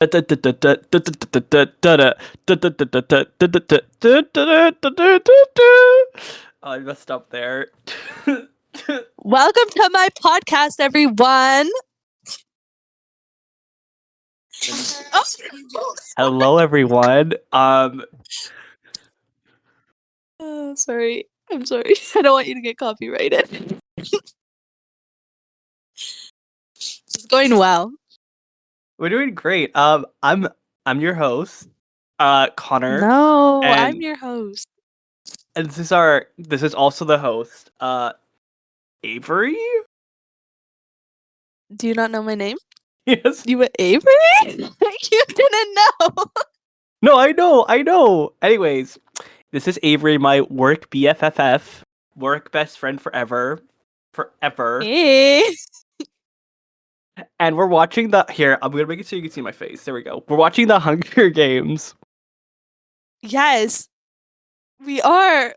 I messed up there. Welcome to my podcast, everyone. Hello, everyone. Sorry. I'm sorry. I don't want you to get copyrighted. It's going well. We're doing great. I'm your host, Connor. No, and, I'm your host. and this is also the host, Avery. Do you not know my name? Yes. You were Avery? You didn't know. No, I know. Anyways, this is Avery, my work BFFF, work best friend forever. Hey. And we're watching here, I'm gonna make it so you can see my face. There we go. We're watching the Hunger Games. Yes, we are.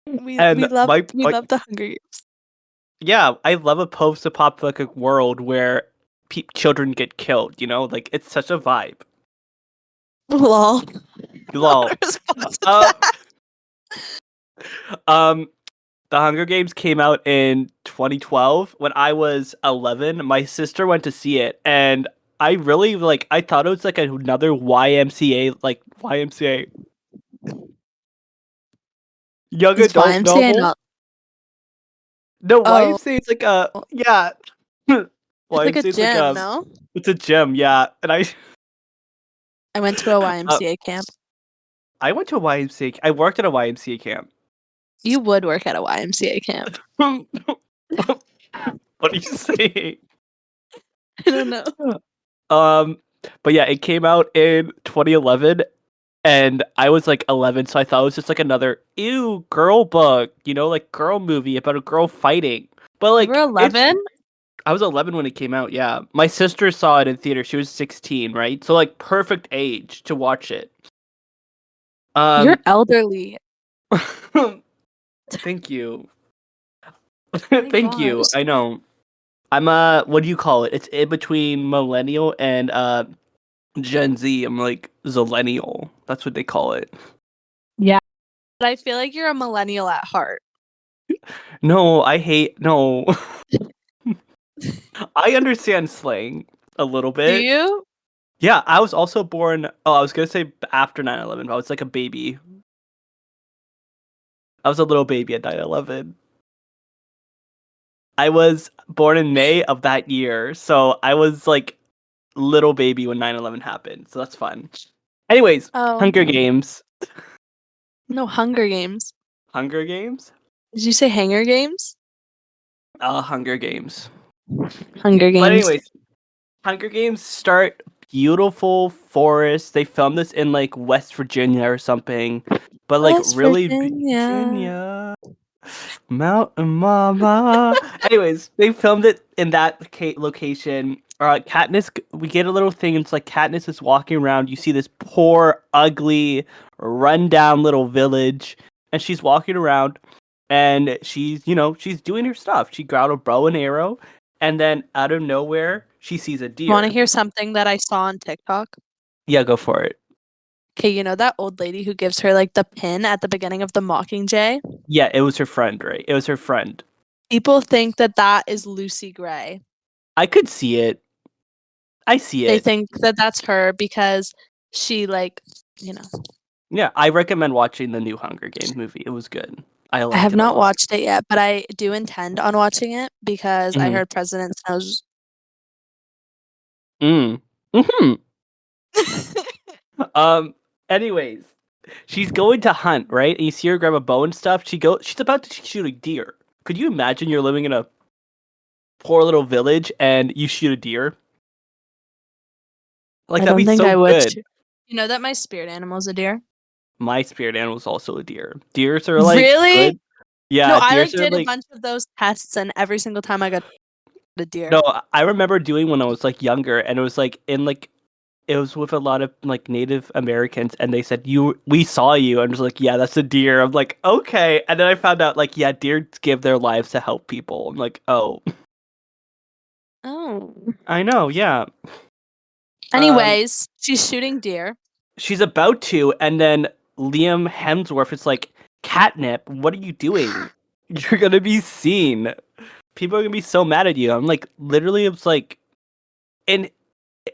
We love the Hunger Games. Yeah, I love a post-apocalyptic world where children get killed. You know, like it's such a vibe. Lol. Lol. Response to that. The Hunger Games came out in 2012 when I was 11. My sister went to see it, and I really I thought it was like another YMCA, young Is adult YMCA novel. not? No, Oh. YMCA is like a It's like a gym, no? It's a gym, yeah. And I went to a YMCA camp. I went to a YMCA. I worked at a YMCA camp. You would work at a YMCA camp. What are you saying? I don't know. But yeah, it came out in 2011, and I was like 11, so I thought it was just like another girl book, like girl movie about a girl fighting. But like, you were 11? I was 11 when it came out. Yeah, my sister saw it in theater. She was 16, right? So like, perfect age to watch it. You're elderly. Thank you. Oh Thank you. I know. I'm what do you call it? It's in between millennial and Gen Z. I'm like zillennial. That's what they call it. Yeah. But I feel like you're a millennial at heart. No, no. I understand slang a little bit. Do you? Yeah, I was also born, I was going to say after 9/11, but I was like a baby. I was a little baby at 9/11. I was born in May of that year, so I was like little baby when 9/11 happened, so that's fun. Anyways, Hunger Games. No, Hunger Games. Hunger Games? Did you say Hanger Games? Hunger Games. Hunger Games. But anyways, Hunger Games start beautiful forest. They filmed this in like West Virginia or something, but like West really Virginia. Mountain Mama. Anyways, they filmed it in that location. Katniss, we get a little thing. It's like Katniss is walking around. You see this poor, ugly, rundown little village, and she's walking around, and she's doing her stuff. She got a bow and arrow, and then out of nowhere, she sees a deer. Want to hear something that I saw on TikTok? Yeah, go for it. Okay, you know that old lady who gives her like the pin at the beginning of the Mockingjay? Yeah, it was her friend, right? It was her friend. People think that is Lucy Gray. I could see it. I see it. They think that that's her because she Yeah, I recommend watching the new Hunger Games movie. It was good. I have not watched it yet, but I do intend on watching it because I heard President Snow's. Anyways, she's going to hunt, right? And you see her grab a bow and stuff. She's about to shoot a deer. Could you imagine you're living in a poor little village and you shoot a deer? Like, that'd be so good. You know that my spirit animal is a deer? My spirit animal is also a deer. Deers are like really good. Yeah, no, I did a bunch of those tests, and every single time I got a deer. No, I remember doing when I was like younger, and it was like it was with a lot of like Native Americans, and they said we saw you, and I was like, yeah, that's a deer. I'm like, okay, and then I found out like, yeah, deer give their lives to help people. I'm like, oh, I know, yeah. Anyways, she's shooting deer. She's about to, and then Liam Hemsworth is like, Catnip, what are you doing? You're gonna be seen. People are gonna be so mad at you. I'm like, literally, it's like, in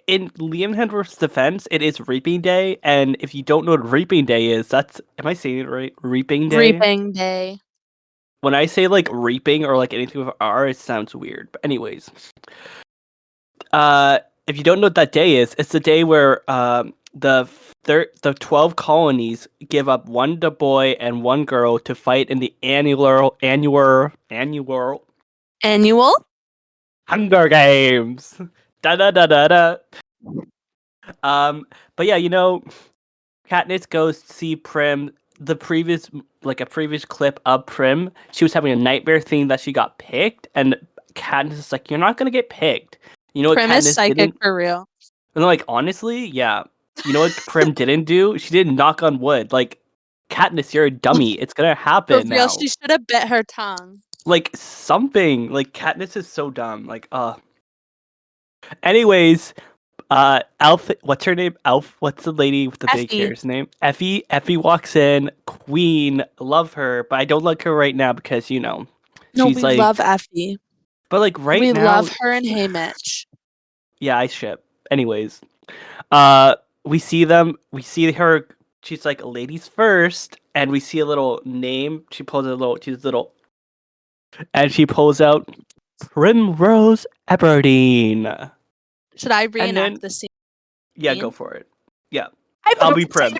Liam Hemsworth's defense, it is Reaping Day, and if you don't know what Reaping Day is, am I saying it right? Reaping Day? Reaping Day. When I say like reaping or like anything with R, it sounds weird. But anyways, if you don't know what that day is, it's the day where the 12 colonies give up one boy and one girl to fight in the annual Hunger Games. Da da da da da. But yeah, Katniss goes to see Prim. A previous clip of Prim, she was having a nightmare thing that she got picked, and Katniss is like, "You're not gonna get picked." You know what Prim Katniss is psychic didn't? for real. And like, honestly, yeah. You know what Prim didn't do? She didn't knock on wood. Like, Katniss, you're a dummy. It's gonna happen For real, now. she should have bit her tongue. Like something. Like Katniss is so dumb. Like, Anyways, Elf. What's her name? Elf. What's the lady with the daycare's name? Effie. Effie walks in. Queen. Love her, but I don't like her right now because she's we like. Love Effie. But like right we now, we love her and Haymitch. Yeah, I ship. Anyways, we see them. We see her. She's like ladies first, and we see a little name. She pulls and she pulls out Primrose Everdeen. Should I reenact the scene? Yeah, go for it. Yeah, I'll be Prim.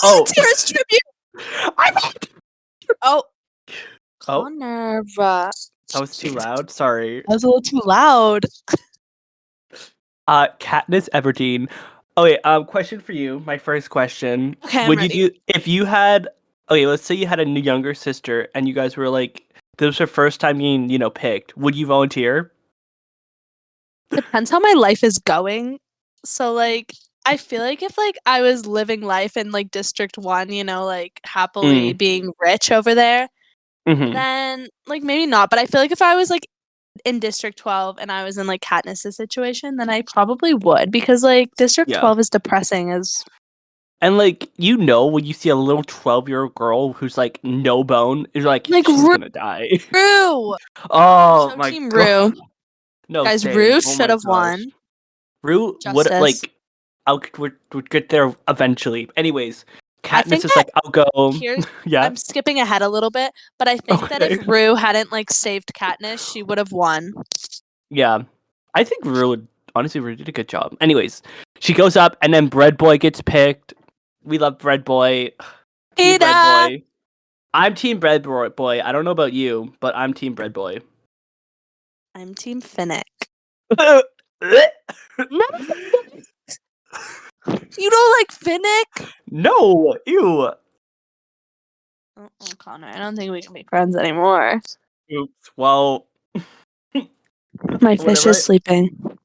Oh, tears tribute. Oh, Connor. That was too loud. Sorry. That was a little too loud. Katniss Everdeen. Oh wait, question for you. My first question. Okay, Would you do if you had? Okay, let's say you had a new younger sister, and you guys were like, this was her first time being, picked. Would you volunteer? Depends how my life is going. So like, I feel like if like I was living life in like District 1, like happily being rich over there, then like maybe not. But I feel like if I was like in District 12 and I was in like Katniss' situation, then I probably would, because like District 12 is depressing as. And like, when you see a little 12-year-old girl who's like no bone, you're like she's gonna die. Rue. Oh my Team god. Rue. No, guys, Rue should have won. Rue would like. Would get there eventually. Anyways, Katniss is like, I'll go. Yeah. I'm skipping ahead a little bit, but I think that if Rue hadn't like saved Katniss, she would have won. Yeah. I think Rue did a good job. Anyways, she goes up and then Bread Boy gets picked. We love Bread Boy. Team Bread Boy. I'm Team Bread Boy. I don't know about you, but I'm Team Bread Boy. I'm Team Finnick. You don't like Finnick? No, ew. Oh, Connor, I don't think we can be friends anymore. Oops. Well, my fish is sleeping.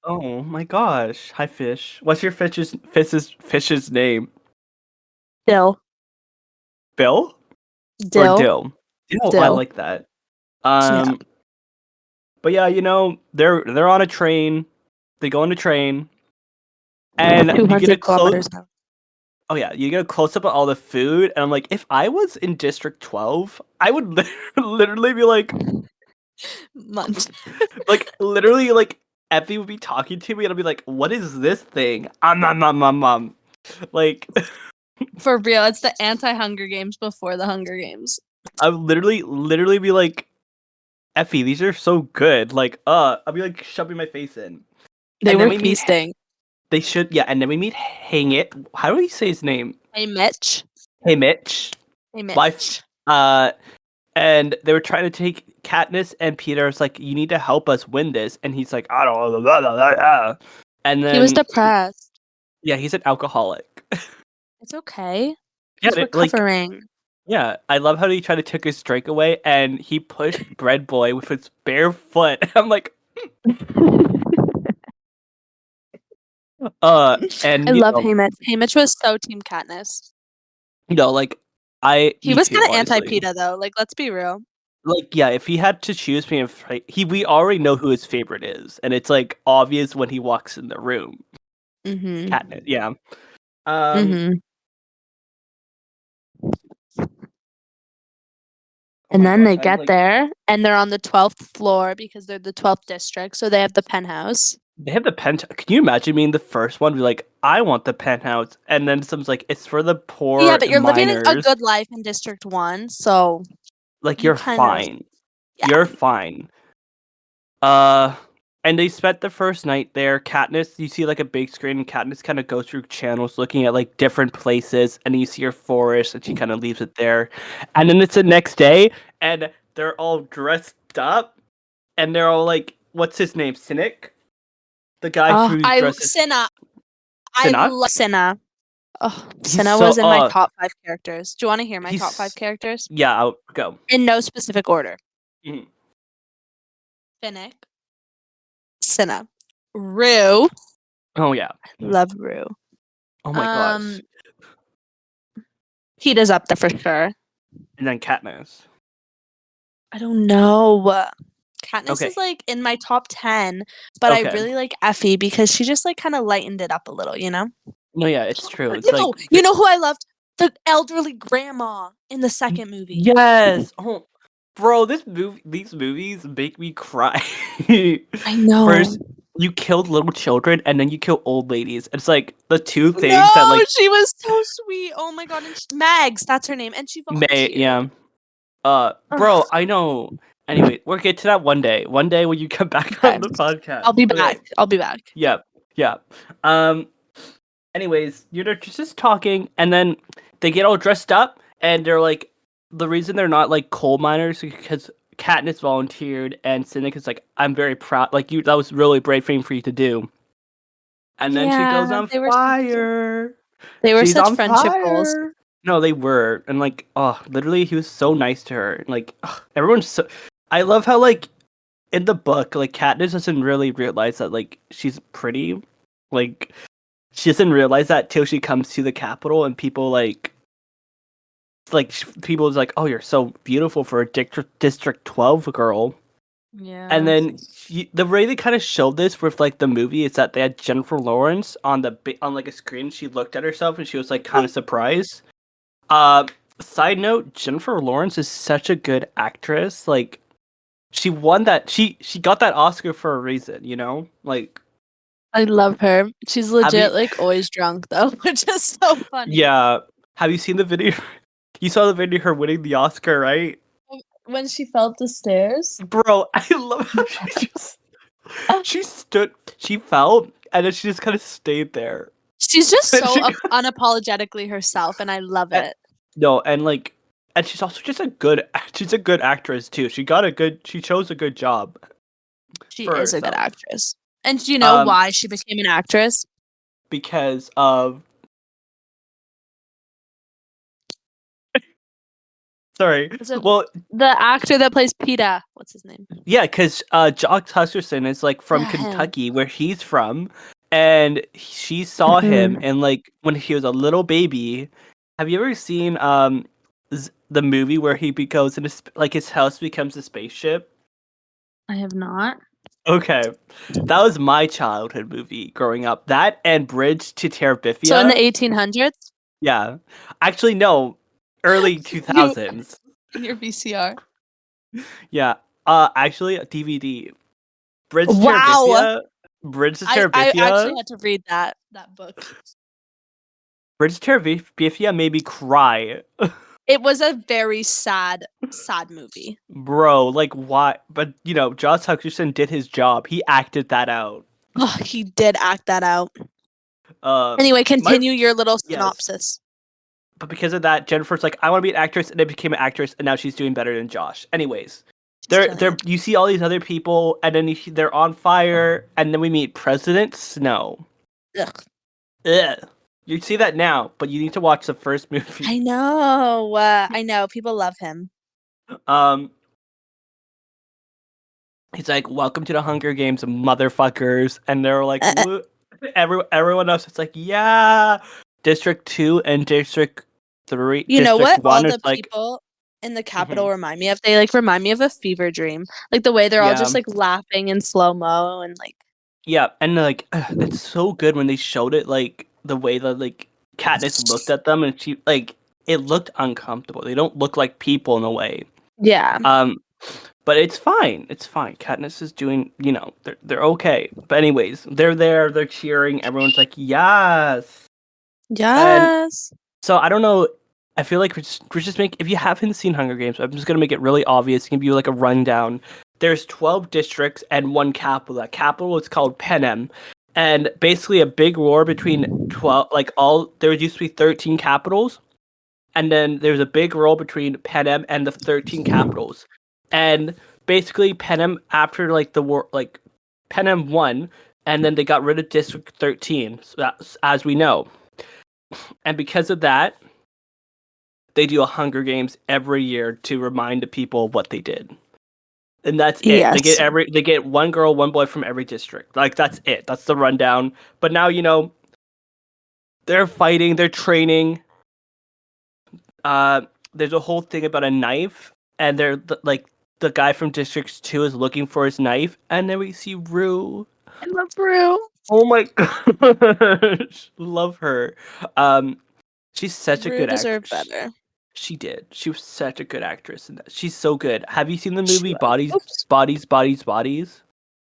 Oh my gosh! Hi, fish. What's your fish's name? Dill. Bill? Dill. Or Dill? Dill. I like that. Yeah. But yeah, they're on a train. They go on a train. And you get a close. Oh yeah, you get a close up of all the food, and I'm like, if I was in District 12, I would literally be like, munch. Like literally, like Effie would be talking to me, and I'd be like, "What is this thing?" Mom. Like, for real, it's the anti-Hunger Games before the Hunger Games. I would literally be like, Effie, these are so good. Like, I'll be like shoving my face in. They were feasting. They should, yeah. And then we meet Haymitch. How do you say his name? Haymitch. Wife. And they were trying to take Katniss, and Peter was like, "You need to help us win this." And he's like, "I don't know." And then he was depressed. Yeah, he's an alcoholic. It's okay. Yeah, he's recovering. Yeah, I love how he tried to take his drink away, and he pushed Bread Boy with his bare foot. I'm like, and I love Haymitch. Haymitch was so Team Katniss. Like he was kind of anti-PETA though. Like, let's be real. Like, yeah, if he had to choose me, we already know who his favorite is, and it's like obvious when he walks in the room. Mhm. Katniss, yeah. Um, Mhm. oh And my then gosh, they I'm get like, there, and they're on the 12th floor because they're the 12th district, so they have the penthouse. they have the penthouse. Can you imagine being the first one to be like, I want the penthouse, and then someone's like, it's for the Yeah, poor but you're living a miners. good life in District 1, so Like, you you're kind of, fine. yeah. You're fine. Uh, and they spent the first night there. Katniss, you see like a big screen, and Katniss kind of goes through channels looking at like different places, and you see her forest, and she kind of leaves it there. And then it's the next day, and they're all dressed up, and they're all like, what's his name? Cynic? The guy Oh, who dresses Cinna. I Cinna? love Cinna. Oh, He's Cinna so was in my top 5 characters. Do you want to hear my top 5 he's characters? yeah, I'll go. In no specific order. Mhm. Finnick, Cinna, Rue. Oh yeah. Love Rue. Oh my Um, gosh. Peeta's up there for sure. And then Katniss. I don't know. Katniss is Okay. like in my top 10, but I Okay. really like Effie because she just like kind of lightened it up a little, you know? No, yeah, it's true. It's No, like you know who I loved? The elderly grandma in the second movie. yes. Oh, bro, these movies make me cry. I know. First, you killed little children, and then you kill old ladies. It's like the two things that No, like she was so sweet. Oh my god, and Mags, that's her name, and she May. volunteered. Yeah. Ugh, Bro, I know. Anyway, we'll get to that one day. One day when you come back okay, on the podcast. I'll be back. Okay. I'll be back. Yeah. Yeah. Um. Anyways, you're just talking, and then they get all dressed up, and they're like, the reason they're not like coal miners is because Katniss volunteered, and Cynic is like, I'm very proud. Like you, that was really brave thing for you to do. And then she goes Yeah, on fire. they were She's such on friendship goals. fire. No, they were, and like, oh, literally, he was so nice to her. Like, ugh, everyone's so. I love how like in the book, like Katniss doesn't really realize that like she's pretty. Like she doesn't realize that till she comes to the capital, and people people is like, oh, you're so beautiful for a District 12 girl. And Yeah. then the way they kind of showed this with like the movie is that they had Jennifer Lawrence on on like a screen. She looked at herself and she was like kind of surprised. Uh, Side note: Jennifer Lawrence is such a good actress. Like she won that. She got that Oscar for a reason. You know, like I love her. She's have you? legit like always drunk though, which is so funny. Yeah. Have you seen the video? You saw the video of her winning the Oscar, right? When she fell up the stairs. Bro, I love how she fell, and then she just kind of stayed there. She's just And so she, unapologetically herself, and I love and, it. no, and like, and she's also just she's a good actress too. She chose a good job She for is a good herself. actress. And do you know Um, why she became an actress? because of, sorry, Because of well, the actor that plays Peeta. What's his name? yeah, because Jock Hutcherson is like from Yeah, him. Kentucky, where he's from, and she saw him, Mhm. and like when he was a little baby. Have you ever seen the movie where he goes into like his house becomes a spaceship? I have not. Okay, that was my childhood movie growing up. That and Bridge to So in the Terabithia. 1800s, Yeah, actually no, early two you thousands. in your VCR. Yeah, actually a DVD. Bridge to Wow. Terabithia. Bridge to I actually Terabithia. had to read that book. Bridge to Terabithia made me cry. It was a very sad movie. Bro, like why? But you know, Josh Hutcherson did his job. He acted that out. Oh, he did act that out. Uh, Anyway, my continue your little yes, synopsis. but because of that, Jennifer's like, I want to be an actress, and then became an actress, and now she's doing better than Josh. Anyways, She's killing it. you see all these other people, and then they're on fire, and then we meet President Snow. Ugh. Ugh. You see that now, but you need to watch the first movie. I know. I know. People love him. Um, he's like, "Welcome to the Hunger Games, motherfuckers," and they're like, Uh, uh, "Woo!" Everyone else is like, "Yeah." District 2 and District 3, you know District what? All 1 is the like, people in the mhm, capital remind me of. They like remind me of a fever dream. Like the way they're all yeah, just like laughing in slow mo and like Yeah, and like it's so good when they showed it, like the way that like Katniss looked at them, and she like it looked uncomfortable. They don't look like people in a way. Yeah. Um, but it's fine. It's fine. Katniss is doing, they're okay. But anyways, they're there. They're cheering. Everyone's like, yes. And Yes. so I don't know. I feel like if you haven't seen Hunger Games, I'm just gonna make it really obvious. Give you like a rundown. There's 12 districts and one capital. That capital is called Panem, and basically a big war between 12. Like all there used to be 13 capitals, and then there's a big war between Panem and the 13 capitals, and basically Panem after like the war, like Panem won, and then they got rid of District 13, so that's, as we know, and because of that they do a Hunger Games every year to remind the people what they did. And that's it. Yes. They get one girl, one boy from every district. Like that's it. That's the rundown. But now, they're fighting, they're training. There's a whole thing about a knife, and like the guy from District 2 is looking for his knife, and then we see Rue. I love Rue. Oh my gosh. Love her. She's such a Rue good deserved actress. better. She did. She was such a good actress in that. She's so good. Have you seen the She movie was. Bodies, Oops. Bodies, Bodies, Bodies?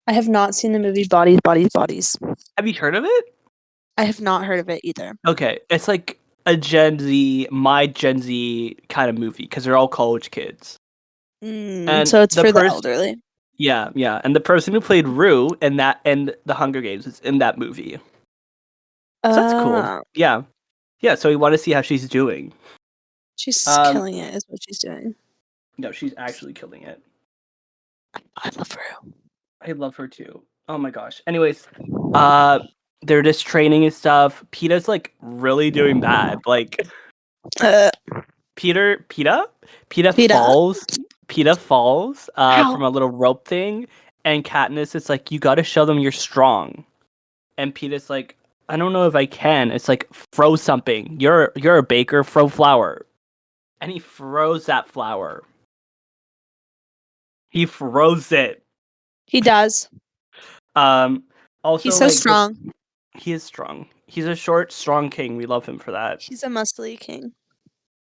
I have not seen the movie Bodies, Bodies, Bodies. Have you heard of it? I have not heard of it either. Okay, it's like a Gen Z, my Gen Z kind of movie because they're all college kids. And So it's the for the person, elderly. yeah, yeah, and the person who played Rue in that and the Hunger Games is in that movie. So that's cool. Uh, Yeah, yeah. So we want to see how she's doing. she's Um, killing it, is what she's doing. no, she's actually killing it. I love Rue. I love her too. Oh my gosh. Anyways, uh they're just training and stuff. Peta's like really doing bad. Like Uh, Peter Peta? Peta Peta. falls. Peta falls How? from a little rope thing, and Katniss is like, you gotta show them you're strong. And Peta's like, I don't know if I can. It's like throw something. You're a baker, throw flour. And he throws that flour. He throws it. He does. Also He's so like strong. he is strong. He's a short, strong king. We love him for that. He's a muscly king.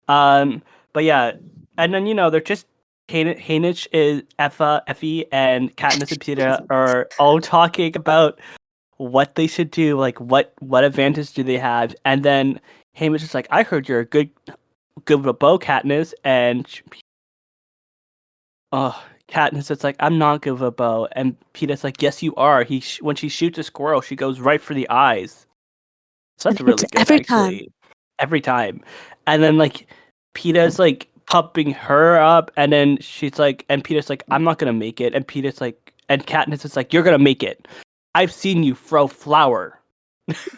But yeah, and then they're just Hainich is Effie, and Katniss and Peeta are all talking about what they should do, like what advantage do they have, and then Haymitch is like, "I heard you're a good with a bow, Katniss," and Katniss is like, "I'm not good with a bow," and Peeta's like, "Yes, you are." When she shoots a squirrel, she goes right for the eyes. So And that's hits really good, every time. actually. Every time. And then, like, Peta's, like, pumping her up, and then she's like, and Peter's like, I'm not gonna make it. And Peter's like, and Katniss is like, you're gonna make it. I've seen you throw flour.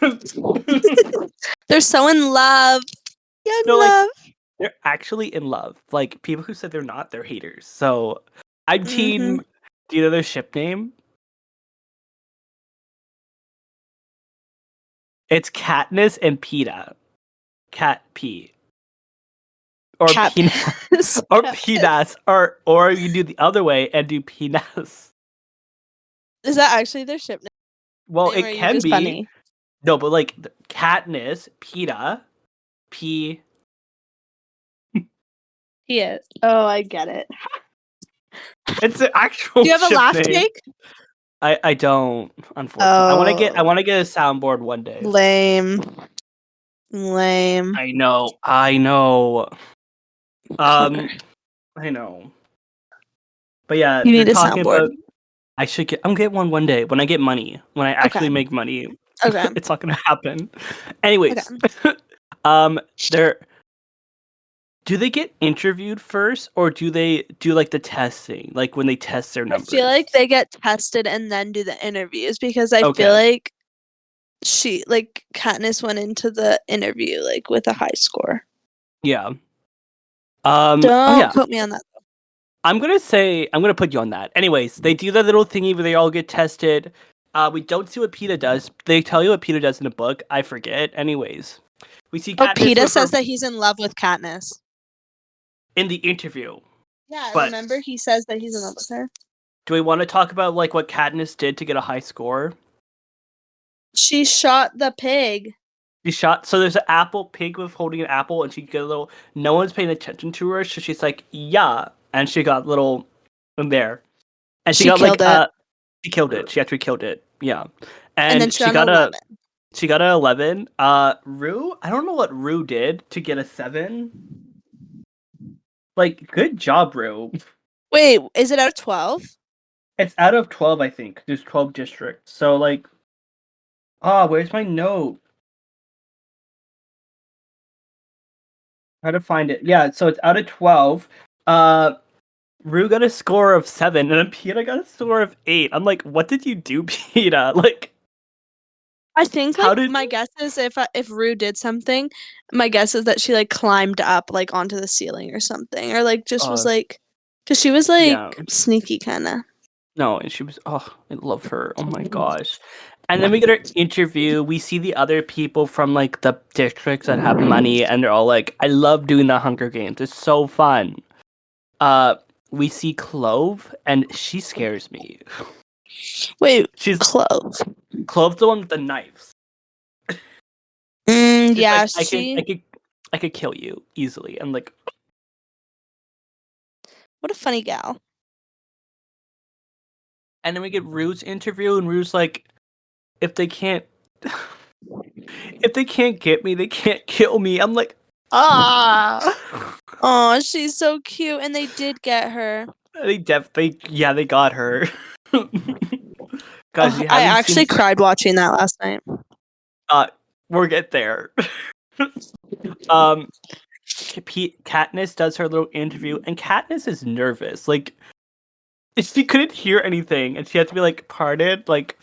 They're so in love. Young No, like, love. they're actually in love. Like, people who said they're not, they're haters. So, I'm Mm-hmm. team. Do you know their ship name? It's Katniss and Peta. Cat P. Or Cat Peanut. piss. Or Cat Peanuts. Or you do the other way and do Peanuts. Is that actually their ship name? Well, Or are it you can just be. funny? No, but like Katniss, Peta, P. He is. Oh, I get it. It's an actual Do you have a ship laugh, name. Jake? I don't, unfortunately. I Oh, want to get a soundboard one day. lame. Lame. I know. I know. Connor. I know. But yeah, You they're need a talking soundboard. about I'm gonna get one day when I get money. When I actually Okay. make money. Okay. It's not gonna happen. Anyways. Okay. They're do they get interviewed first, or do they do like the testing, like when they test their I numbers? feel like they get tested and then do the interviews because I Okay. feel like Katniss went into the interview like with a high score. Yeah. Don't yeah. put me on that. I'm gonna put you on that. Anyways, they do that little thingy where they all get tested. We don't see what Peeta does. They tell you what Peeta does in the book. I forget. Anyways, we see Oh, Katniss Peeta with says her that he's in love with Katniss. in the interview. Yeah, I But remember he says that he's in love with her. do we want to talk about like what Katniss did to get a high score? She shot the pig. She shot. So there's an apple pig with holding an apple, and she get a little. No one's paying attention to her, so she's like, "Yeah," and she got little in there, and she She got like killed it. she killed it. She actually killed it. Yeah, And then and she got an 11. she got an 11. Rue, I don't know what Rue did to get a 7. Like, good job, Rue. Wait, is it out of 12? It's out of 12, I think. There's 12 districts. So, like, where's my note? Try to find it. Yeah, so it's out of 12. Rue got a score of 7, and then Peta got a score of 8. I'm like, what did you do, Peta? Like, I think how like did? my guess is if Rue did something, my guess is that she like climbed up like onto the ceiling or something, or like just was like, because she was like Yeah. sneaky kind of. No, and she was, oh, I love her. Oh my gosh. And then we get our interview. We see the other people from like the districts that have money, and they're all like, I love doing the Hunger Games. It's so fun. We see Clove, and she scares me. Wait, She's Clove. Clove's the one with the knives. She's Yeah, like, I could kill you easily. And like, what a funny gal. and then we get Rue's interview, and Rue's like, if they can't get me, they can't kill me. I'm like, ah. Oh, she's so cute, and they did get her. They got her. Guys, Oh, you I haven't actually seen. cried watching that last night. We'll get there. um, Katniss does her little interview, and Katniss is nervous. Like, she couldn't hear anything, and she had to be like, "Pardon." Like,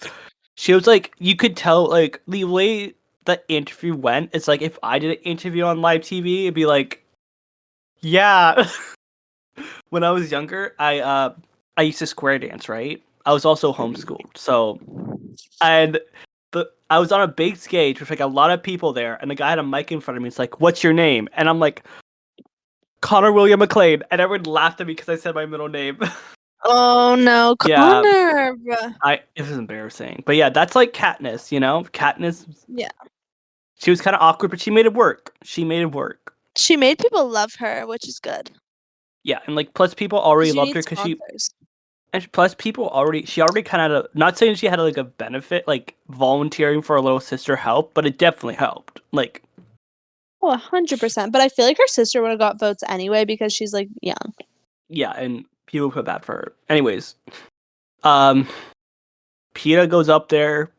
she was like, you could tell, like, the way the interview went. It's like if I did an interview on live TV, it'd be like, yeah. When I was younger, I used to square dance, right? I was also homeschooled, so and I was on a big stage with like a lot of people there, and the guy had a mic in front of me. It's like, "What's your name?" And I'm like, "Connor William McLean," and everyone laughed at me because I said my middle name. Oh no, Yeah, Connor. it was embarrassing, but yeah, that's like Katniss, you know. Katniss, Yeah, she was kind of awkward, but she made it work. She made it work. she made people love her, which is good. Yeah, and like plus people already 'Cause you loved need her because sponsors. and plus people she already kind of not saying she had like a benefit like volunteering for a little sister help, but it definitely helped. Like, Oh, 100%. But I feel like her sister would have got votes anyway because she's like young. yeah, and people feel bad for her. Anyways, um, Peeta goes up there,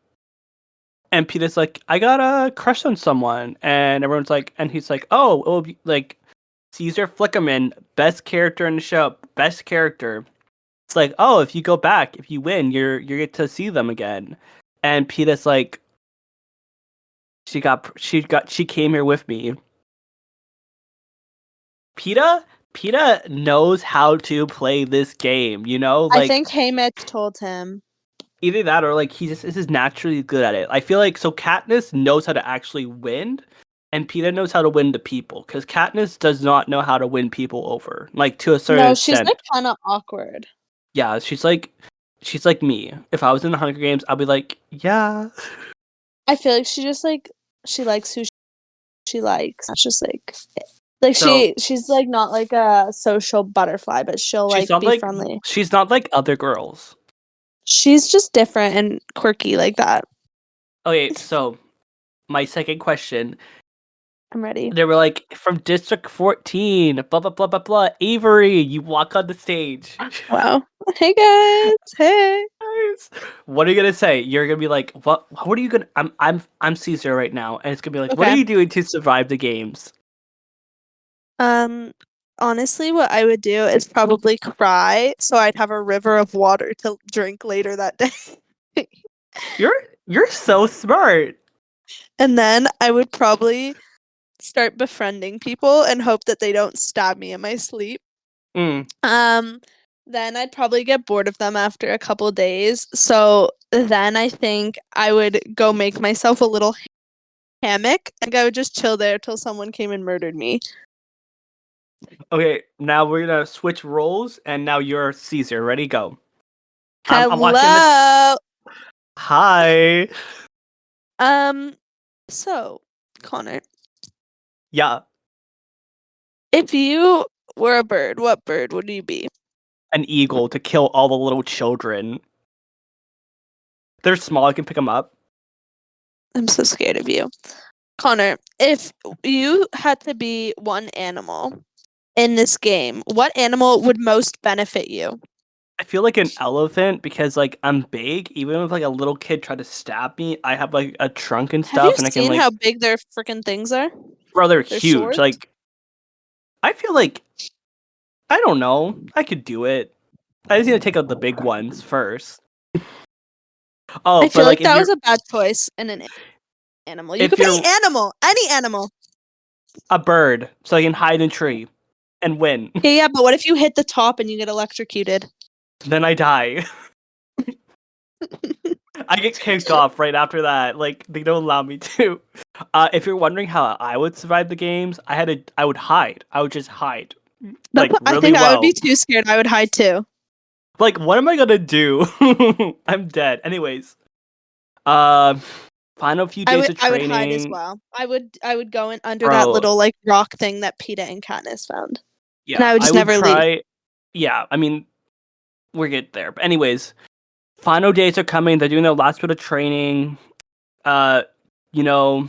and Peeta's like, "I got a crush on someone," and everyone's like, and he's like, "Oh, it will be like Caesar Flickerman, best character in the show, best character." It's like, "Oh, if you go back, if you win, you get to see them again," and Peeta's like, she came here with me. Peeta knows how to play this game, you know? I Like, think Haymitch told him. either that or like he just is naturally good at it. I feel like so Katniss knows how to actually win, and Peeta knows how to win the people, because Katniss does not know how to win people over, like to a certain No, she's extent. like kind of awkward. Yeah, she's like me. If I was in the Hunger Games, I'd be like, yeah. I feel like she just like she likes who she likes. It's just like So she's like not like a social butterfly, but she'll like be friendly. she's not like other girls. She's just different and quirky like that. Okay, so my second question. I'm ready. They were like, from District 14, blah, blah, blah, blah, blah. Avery, you walk on the stage. Wow. Hey guys. Hey. Guys. What are you gonna say? You're gonna be like, what are you gonna I'm Caesar right now, and it's gonna be like, what are Okay. you doing to survive the games? Honestly, what I would do is probably cry so I'd have a river of water to drink later that day. You're so smart. And then I would probably start befriending people and hope that they don't stab me in my sleep. Mm. Then I'd probably get bored of them after a couple days. So then I think I would go make myself a little hammock and I would just chill there till someone came and murdered me. Okay, now we're gonna switch roles, and now you're Caesar. Ready, go. Hello. I'm watching the. Hi. So, Connor, Yeah, if you were a bird, what bird would you be? an eagle to kill all the little children. They're small. I can pick them up. I'm so scared of you. Connor, if you had to be one animal in this game, what animal would most benefit you? I feel like an elephant because like I'm big. Even if like a little kid tried to stab me, I have like a trunk and Have you stuff, and I can seen like, how big their freaking things are? bro, they're Their huge. swords? Like I feel like I don't know. I could do it. I just need to take out the big ones first. Oh, I but feel like like that was a bad choice in an animal. You if could be you're animal, any animal. a bird, so I can hide in a tree and win, Yeah, but what if you hit the top and you get electrocuted? then I die. I get kicked off right after that. Like they don't allow me to. If you're wondering how I would survive the games, I would hide. I would just hide, That's like what I really think I would be well. too scared. I would hide too. Like what am I gonna do? I'm dead. Anyways, uh, final few days of I would hide as training, well. I would go in under that bro. little like rock thing that PETA and Katniss found. And Yeah, I would I just would never leave. try. Yeah, I mean we're good there. But anyways, final days are coming. They're doing their last bit of training. Uh, you know,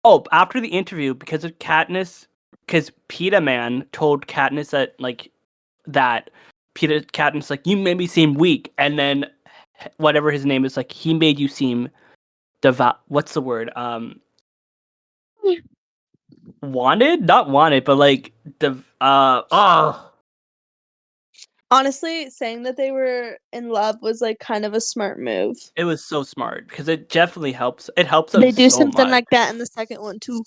oh, after the interview, because of Katniss, because PETA man told Katniss that Katniss like you made me seem weak, and then whatever his name is like he made you seem devout. What's the word? Wanted, not wanted, but like oh, Honestly, saying that they were in love was like kind of a smart move. it was so smart because it definitely helps. It helps them They do so something much. like that in the second one too.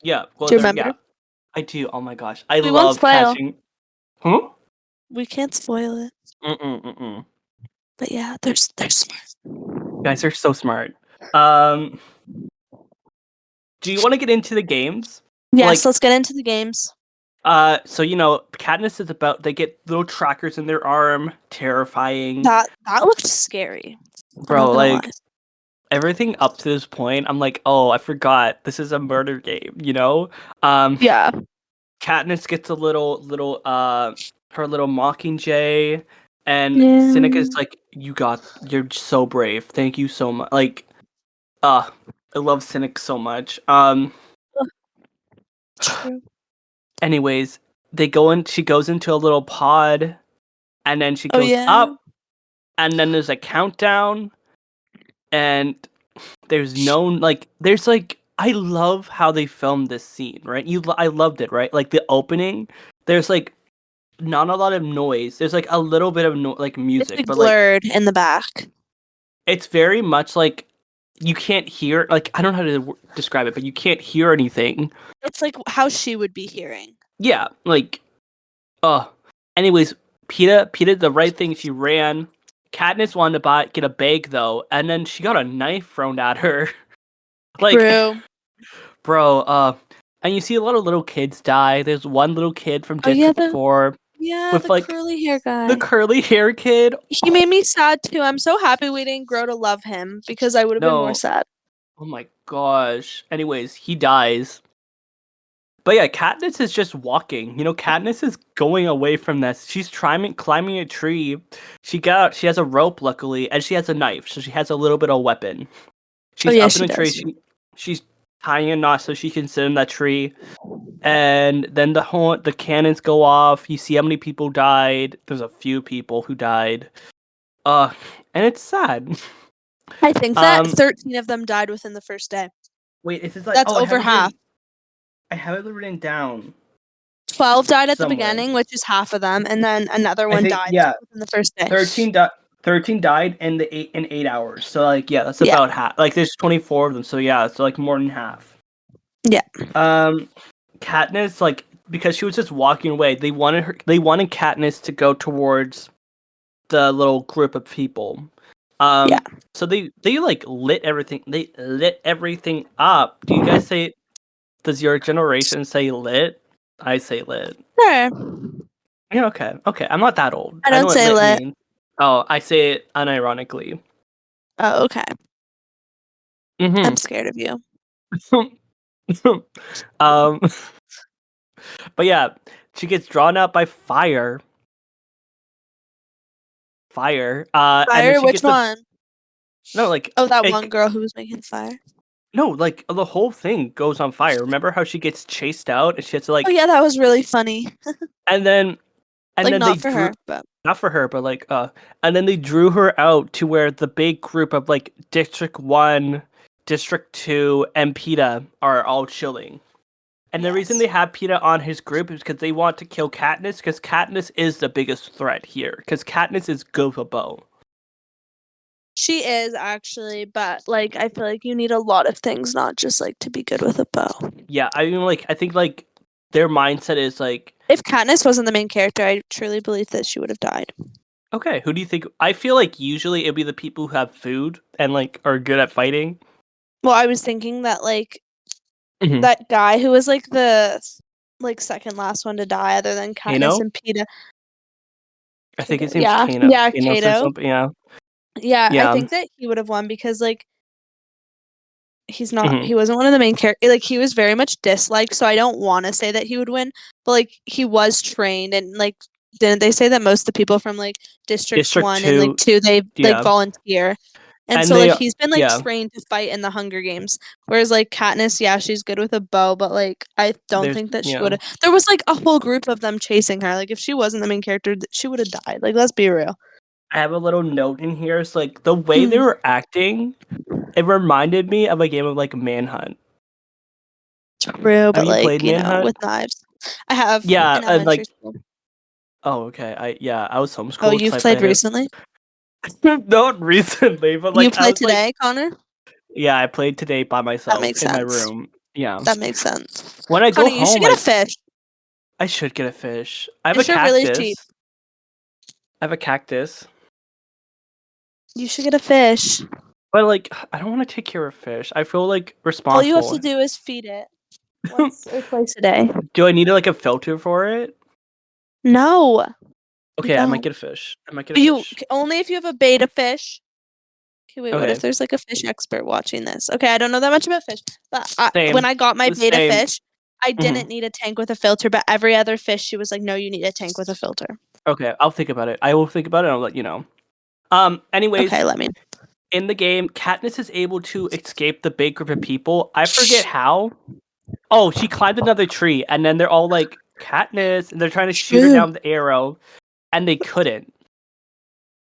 Yeah, well, Do you they're remember? yeah, I do. Oh my gosh, I We won't love spoil. catching. Huh? We can't spoil it. Mm-mm, mm-mm. But yeah, they're smart. Guys are so smart. Um, do you want to get into the games? Yes, Like, let's get into the games. so Katniss is about. They get little trackers in their arm, terrifying, That looked scary. I'm not bro. gonna lie. Like everything up to this point, I'm like, oh, I forgot this is a murder game. Um, Yeah. Katniss gets a her little Mockingjay, and Yeah. Seneca's like, you're so brave. Thank you so much. Like, I love Cynic so much. True. Anyways, she goes into a little pod, and then she Oh goes yeah. up, and then there's a countdown, and there's like I love how they filmed this scene, right? I loved it, right? Like the opening, there's like not a lot of noise. There's like a little bit of like It's music, like but like blurred in the back. it's very much like you can't hear. Like I don't know how to describe it, but you can't hear anything. It's like how she would be hearing. Yeah, like anyways, Peta did the right thing. She ran. Katniss wanted to get a bag though, and then she got a knife thrown at her. Like, True. bro, and you see a lot of little kids die. There's one little kid from Oh yeah, District 4 with the like curly hair the guy. curly hair kid. He Oh, made me sad too. I'm so happy we didn't grow to love him because I would have been more no. sad. Oh my gosh. Anyways, he dies. But yeah, Katniss is just walking. Katniss is going away from this. She's climbing a tree. She has a rope, luckily, and she has a knife, so she has a little bit of weapon. Oh She's yeah, up in she a tree. does. She's tying a knot so she can sit in that tree. And then the cannons go off. You see how many people died. There's a few people who died. And it's sad. I think that Um, 13 of them died within the first day. wait, is this like? That's Oh, over half. I have it written down 12 died at the somewhere. beginning, which is half of them, and then another I one think died yeah, within the first day. 13 died in the 8 hours. So like yeah, that's Yeah. about half. Like there's 24 of them. So yeah, so like more than half. Yeah. Katniss, like, because she was just walking away, they wanted Katniss to go towards the little group of people. Yeah. So they like lit everything up. Do you guys say? Does your generation say lit? I say lit. Sure. Yeah, okay. I'm not that old. I I know don't what say lit lit. means. Oh, I say it unironically. Oh, okay. I'm scared of you. um, but yeah, she gets drawn out by fire. And then Fire? she Which gets a one? no, like Oh, that one it, girl who was making fire. no, like the whole thing goes on fire. Remember how she gets chased out and she has to Oh like, yeah, that was really funny. and then Like they not for drew her, but not for her, but like and then they drew her out to where the big group of like District 1, District 2, and PETA are all chilling. And the reason yes. they have PETA on his group is because they want to kill Katniss, because Katniss is the biggest threat here. Because Katniss is good with a bow. She is actually, but like I feel like you need a lot of things, not just like to be good with a bow. Yeah, I mean, like, I think like their mindset is like, If Katniss wasn't the main character, I truly believe that she would have died. okay, who do you think? I feel like usually it'd be the people who have food and like are good at fighting. Well, I was thinking that like Mm-hmm. that guy who was like the like second last one to die, other than Katniss Kano? and PETA. I think Kato. his name's Yeah, Kano. yeah, Kano or Kato. something. Yeah. Yeah, I Yeah. think that he would have won because like Mm-hmm. he wasn't one of the main characters. Like he was very much disliked, so I don't want to say that he would win. But like he was trained, and like didn't they say that most of the people from like District District 1 and like 2. 2 they like Yeah. volunteer. And And so they, like he's been like yeah. trained to fight in the Hunger Games. Whereas like Katniss, yeah, she's good with a bow, but like I don't There's, think that she yeah. would have. There was like a whole group of them chasing her. Like if she wasn't the main character, she would have died. Like let's be real. I have a little note in here. It's like the way they Hmm. were acting, it reminded me of a game of like Manhunt. True, Have but you played like, you know, Manhunt? with knives. I have Yeah, in and elementary like, school. oh, okay. I was Oh, homeschooled, so you've I played played it. recently? Not recently, but You like I played was like, today, Connor? yeah, I played today by That myself makes in my sense. room. Yeah. That makes sense. When I go Connor, you should home, get a fish. I should get a fish. I have a Fish are really cheap. cactus. I have a cactus. You should get a fish. But like I don't want to take care of fish. I feel like All you have to responsible. do is feed it once or twice a day. Do I need like a filter for it? No, you Okay, I might don't. get a fish. I might get a You fish. only if you have a beta fish. Okay, wait, what if Okay. there's like a fish expert watching this? Okay, I don't know that much about fish, but when Same. I got my beta Same. fish, I Hmm. didn't need a tank with a filter, but every other fish, she was like, no, you need a tank with a filter. Okay, I'll think about it. I will think about it and I'll let you know. Okay, Anyways, let me. in the game, Katniss is able to escape the big group of people. I forget how. Oh, she climbed another tree, and then they're all like, Katniss, and they're trying to shoot her True. down the arrow, and they couldn't.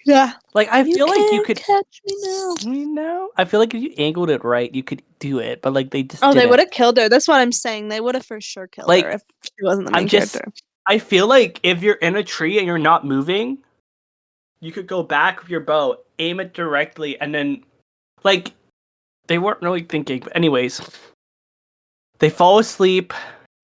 Yeah. Like, I You feel like you can't could, catch me now. you know, I feel like if you angled it right, you could do it, but like, they just Oh, they would didn't. have killed her. That's what I'm saying. They would have for sure killed her Like, if she wasn't the I'm main just, character. I feel like if you're in a tree and you're not moving, you could go back with your bow, aim it directly, and then, like, they weren't really thinking. But anyways, they fall asleep,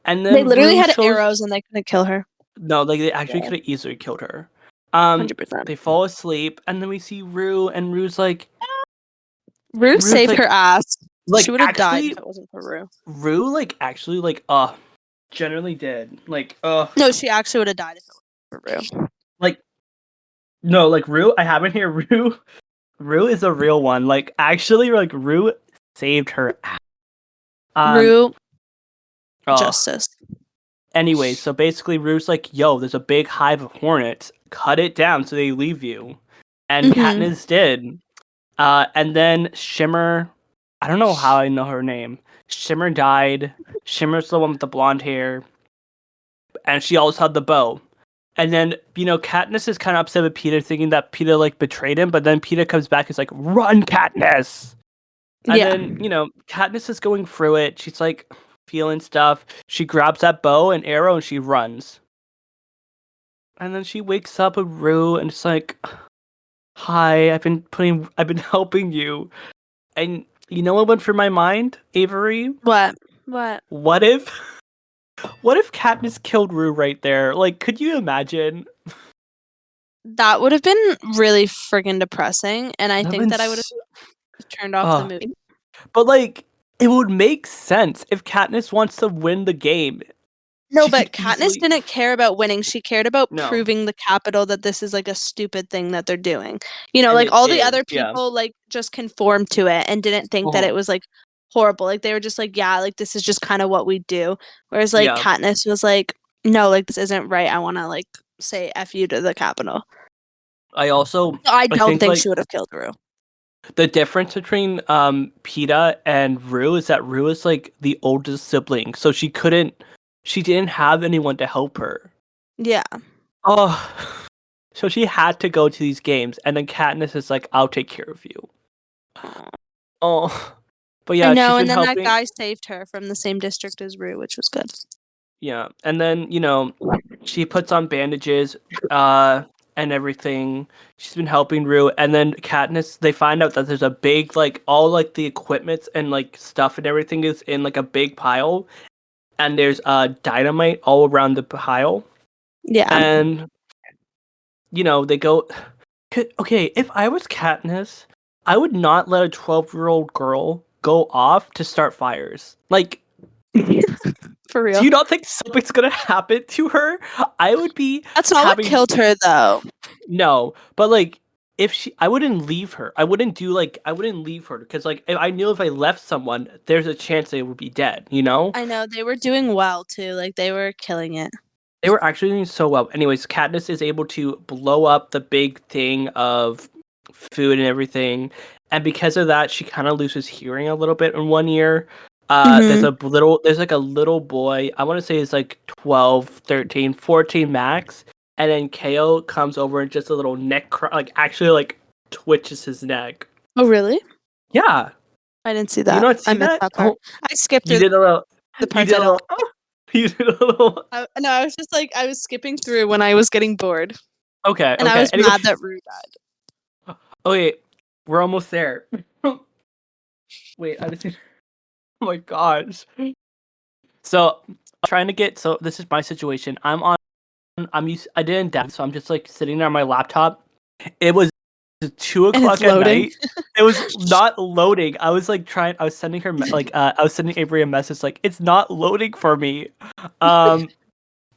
and They then literally Rue had shows. arrows and they couldn't kill her. No, like they actually Yeah. could have easily killed her. 100%. They fall asleep, and then we see Rue, and Rue Rue's saved her like, ass. She like would have died actually, if it wasn't for Rue. Rue, like actually, like, generally did, like, No, she actually would have died if it wasn't for Rue. like, no, like Rue. I have in here, Rue. Rue is a real one. Like, actually, like Rue saved her ass. Rue, Oh, justice. anyway, so basically, Rue's like, "Yo, there's a big hive of hornets. Cut it down so they leave you." And Mm-hmm. Katniss did. And then Shimmer, I don't know how I know her name. Shimmer died. Shimmer's the one with the blonde hair, and she also had the bow. And then, you know, Katniss is kind of upset with Peeta, thinking that Peeta like betrayed him. But then Peeta comes back, and is like, "Run, Katniss!" And Yeah. then, you know, Katniss is going through it. She's like feeling stuff. She grabs that bow and arrow and she runs. And then she wakes up with Rue and it's like, "Hi, I've been helping you." And you know what went through my mind, Avery? What? What? What if Katniss killed Rue right there? Like, could you imagine? That would have been really friggin' depressing, and I think that I would have turned off the movie. But like, it would make sense if Katniss wants to win the game. No, She but could Katniss easily didn't care about winning. She cared about no, proving the Capitol that this is like a stupid thing that they're doing. You know, and like it all the is, other yeah. people like just conformed to it and didn't think that Uh-huh. it was like horrible. Like they were just like, yeah, like this is just kind of what we do. Whereas like Yeah. Katniss was like, no, like this isn't right. I want to like say F you to the Capitol. I I don't think think like she would have killed Rue. the difference between Peta and Rue is that Rue is like the oldest sibling, so she didn't have anyone to help her. Yeah. Oh, so she had to go to these games, and then Katniss is like, "I'll take care of you." Oh, but I yeah, she's know, been and then that helping. guy saved her from the same district as Rue, which was good. Yeah, and then she puts on bandages, and everything. She's been helping Rue, and then Katniss. They find out that there's a big like all like the equipment and like stuff and everything is in like a big pile, and there's dynamite all around the pile, Yeah. and they go. Okay, if I was Katniss, I would not let a 12-year-old girl go off to start fires. Like, For do real. you not think something's gonna happen to her? I would be That's not what having killed her though. no, but like I wouldn't leave her. I wouldn't leave her because like if I knew if I left someone, there's a chance they would be dead. You know, I know they were doing well too. Like they were killing it. they were actually doing so well. Anyways, Katniss is able to blow up the big thing of food and everything, and because of that, she kind of loses hearing a little bit in one ear. Mm-hmm. There's like a little boy, I want to say it's like 12, 13, 14 max, and then KO comes over and just a little like actually like twitches his neck. Oh really? Yeah. I didn't see Do you that. not I see missed that? that part. Oh, I skipped you through did a little, the you parts did I a don't little, you did a little. No, I was just like I was skipping through when I was getting bored. Okay, And I okay. was Anyway, mad that Rue died. okay, we're almost there. Wait, I just, oh my gosh. So, I'm trying to get, so this is my situation. I didn't down, so I'm just like sitting there on my laptop. It was two And it's o'clock at loading. night. It was not loading. I was like I was sending her I was sending Avery a message like it's not loading for me. Um,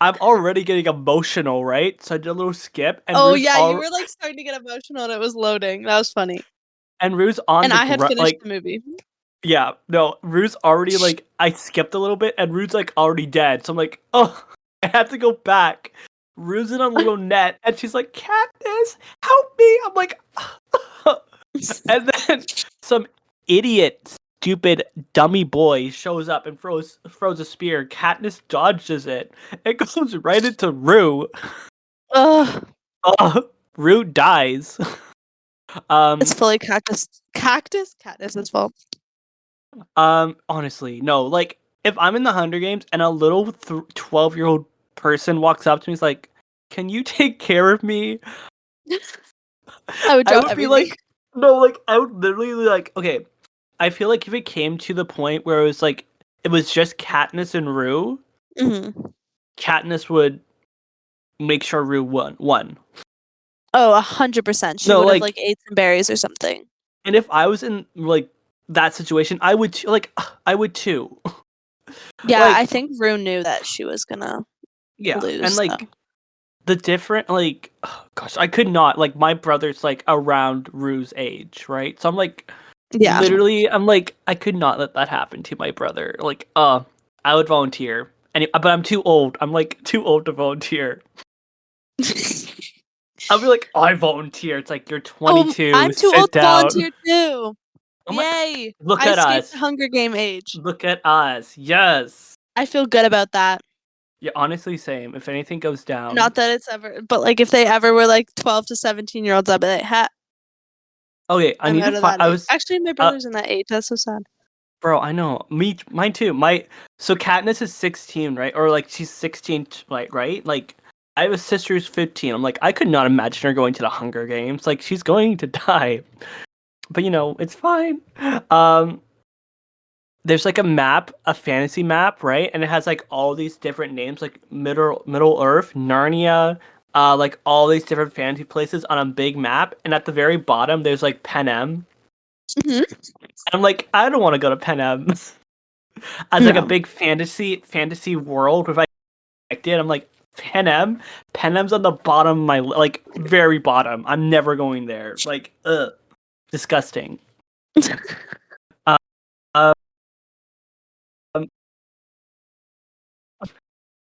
I'm already getting emotional, right? So I did a little skip, and Oh yeah, you were like starting to get emotional and it was loading. That was funny. Rue's on And the I had ground finished like the movie. yeah, no, Rue's already like I skipped a little bit, and Rue's like already dead. So I'm like, oh, I have to go back. Rue's in a little net, and she's like, Katniss, help me! I'm like, and then some idiot, stupid, dummy boy shows up and throws a spear. Katniss dodges it. It goes right into Rue. Ugh. Rue dies. It's fully cactus. Cactus? Katniss's fault. Honestly, no. Like, if I'm in the Hunger Games and a little 12-year-old person walks up to me, and is like, "Can you take care of me?" I would I drop would be everything. like, no, like I would literally be like, okay. I feel like if it came to the point where it was like it was just Katniss and Rue, Mm-hmm. Katniss would make sure Rue won. Oh, 100%. She No, would have like, like ate some berries or something. and if I was in like that situation, I would like I would too. Yeah, I Like, think Rue knew that she was gonna yeah, and lose though. like the different like gosh, I could not like my brother's like around Rue's age, right? So I'm like Yeah. literally I'm like I could not let that happen to my brother. Like I would volunteer. But I'm too old. I'm like too old to volunteer. I'll be like, I volunteer. It's like you're Oh, 22. I'm too Sit old to down. volunteer too. Oh my! Yay! Look I at escaped us. the Hunger Game age. Look at us. Yes. I feel good about that. Yeah. Honestly, same. If anything goes down, Not that it's ever, but like if they ever were like 12 to 17-year-olds, I'd be like, ha, okay. I I'm need to out of find. that I age. was. Actually, my Uh, brother's in that age. That's so sad. bro. I know. Mine too. So Katniss is 16, right? Or like she's 16, like right? Like I have a sister who's 15. I'm like I could not imagine her going to the Hunger Games. Like she's going to die. But it's fine. Um. There's like a map, a fantasy map, right? And it has like all these different names, like Middle Earth, Narnia, like all these different fantasy places on a big map. And at the very bottom, there's like Panem. Mm-hmm. And I'm like, I don't want to go to Panem as like a No. big fantasy world with like I'm like, Pan M's on the bottom of my like very bottom. I'm never going there. Like, disgusting. Uh, um,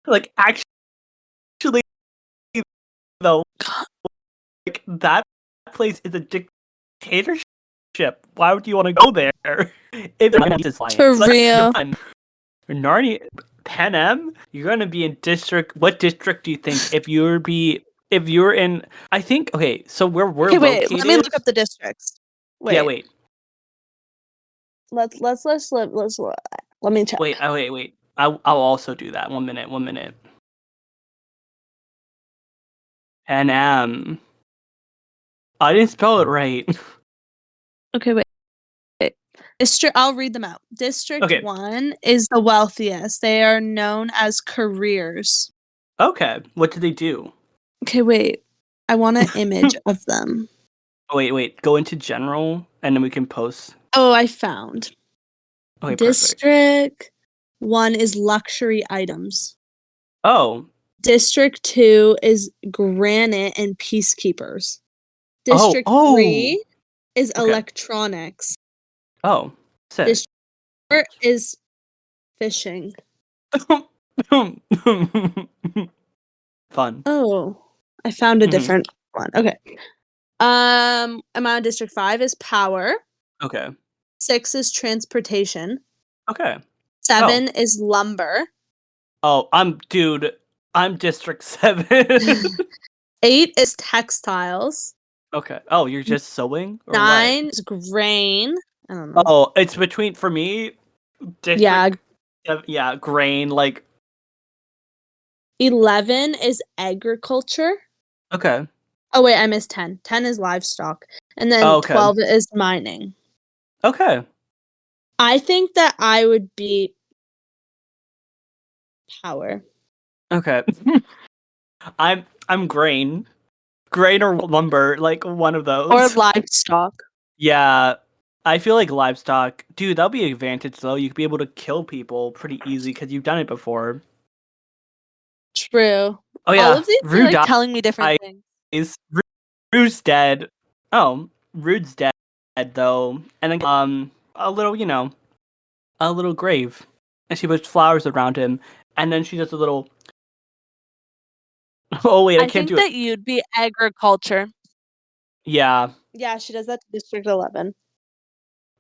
like actually though, like that place is a dictatorship. Why would you want to go there? If For real. Narnia, Pan Am, you're gonna be in district. What district do you think? If you're in, I think. Okay, so where we're Okay, wait. located. Let me look up the districts. Wait. Yeah, wait. Let's let me check. Wait. I'll also do that. 1 minute. 1 minute. Pan Am. I didn't spell it right. Okay, wait. District. I'll read them out. District Okay. 1 is the wealthiest. They are known as careers. Okay. What do they do? Okay, wait. I want an image of them. Oh, wait. Go into general, and then we can post. Oh, I found. Okay, District 1 is luxury items. Oh. District 2 is granite and peacekeepers. District 3 is electronics. Oh. Sick. District 4 is fishing. Fun. Oh, I found a different one. Okay. I'm on District 5 is power. Okay. 6 is transportation. Okay. 7 is lumber. Oh, I'm District 7. 8 is textiles. Okay. Oh, you're just sewing? Or 9 what? is grain. I don't know. Oh, it's between, for me, district, yeah, grain, like. 11 is agriculture. Okay. Oh, wait, I missed 10. 10 is livestock. And then 12 is mining. Okay. I think that I would be power. Okay. I'm grain. Grain or lumber, like one of those. Or livestock. Yeah. I feel like livestock. Dude, that'll be an advantage though. You could be able to kill people pretty easy because you've done it before. True. Oh yeah. All of these are like telling me different things. Rude's dead. Oh, Rude's dead though. And then a little, a little grave. And she puts flowers around him. And then she does a little. Oh wait, I can't do it. I think that you'd be agriculture. Yeah. Yeah, she does that to District 11.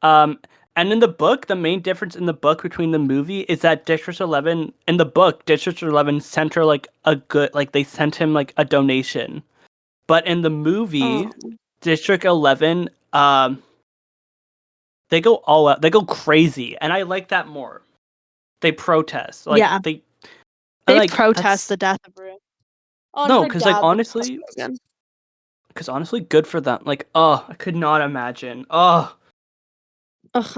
And in the book, the main difference in the book between the movie is that District 11 in the book, District 11 sent her like they sent him like a donation. But in the movie, District 11, they go all out, they go crazy, and I like that more. They protest, like they like, protest the death of Rue. Oh, no, because like honestly, good for them. Like, I could not imagine.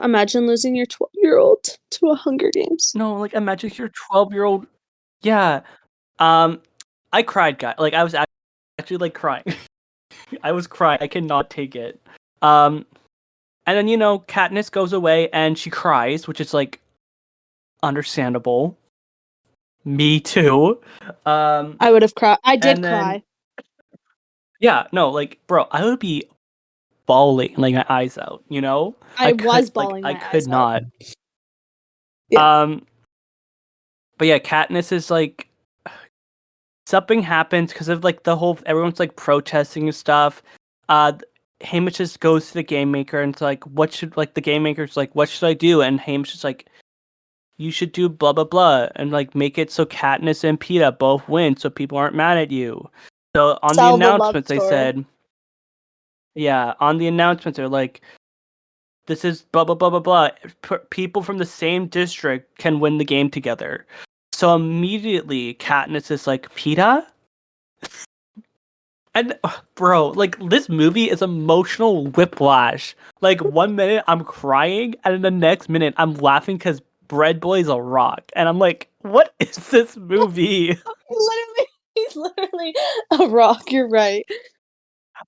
Imagine losing your 12-year-old to a Hunger Games. No, like imagine your 12-year-old. Yeah, I cried, guys. Like I was actually like crying. I was crying. I cannot take it. And then Katniss goes away and she cries, which is like understandable. Me too. I would have cried. I did cry. Yeah, no, like bro, I would be bawling like my eyes out. I was bawling. Like, I could not. Yeah. But yeah, Katniss is like something happens because of like the whole everyone's like protesting and stuff. Hamish just goes to the game maker and it's like, the game maker's like, what should I do? And Hamish is like, you should do blah blah blah and like make it so Katniss and Peeta both win so people aren't mad at you. So on the announcements they said, yeah, on the announcements they're like, this is blah blah blah blah blah. People from the same district can win the game together. So immediately Katniss is like, Peeta? And bro, like this movie is emotional whiplash. Like 1 minute I'm crying and then the next minute I'm laughing because Bread Boy's a rock. And I'm like, what is this movie? He's literally a rock, you're right.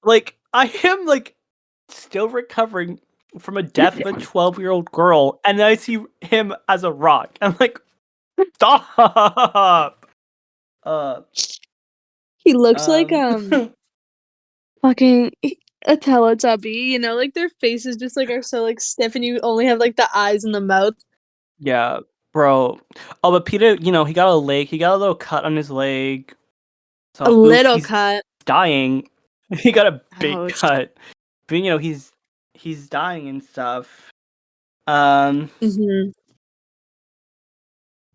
Like, I am like still recovering from a death of a 12-year-old girl, and then I see him as a rock. I'm like, stop. Uh, He looks like um, fucking a Teletubby, you know, like their faces just like are so like stiff and you only have like the eyes and the mouth. yeah, bro. Oh, but Peter, he got he got a little cut on his leg. A So, oof, little he's cut. dying. He got a big Ouch. cut. But, he's dying and stuff. Um, Hmm.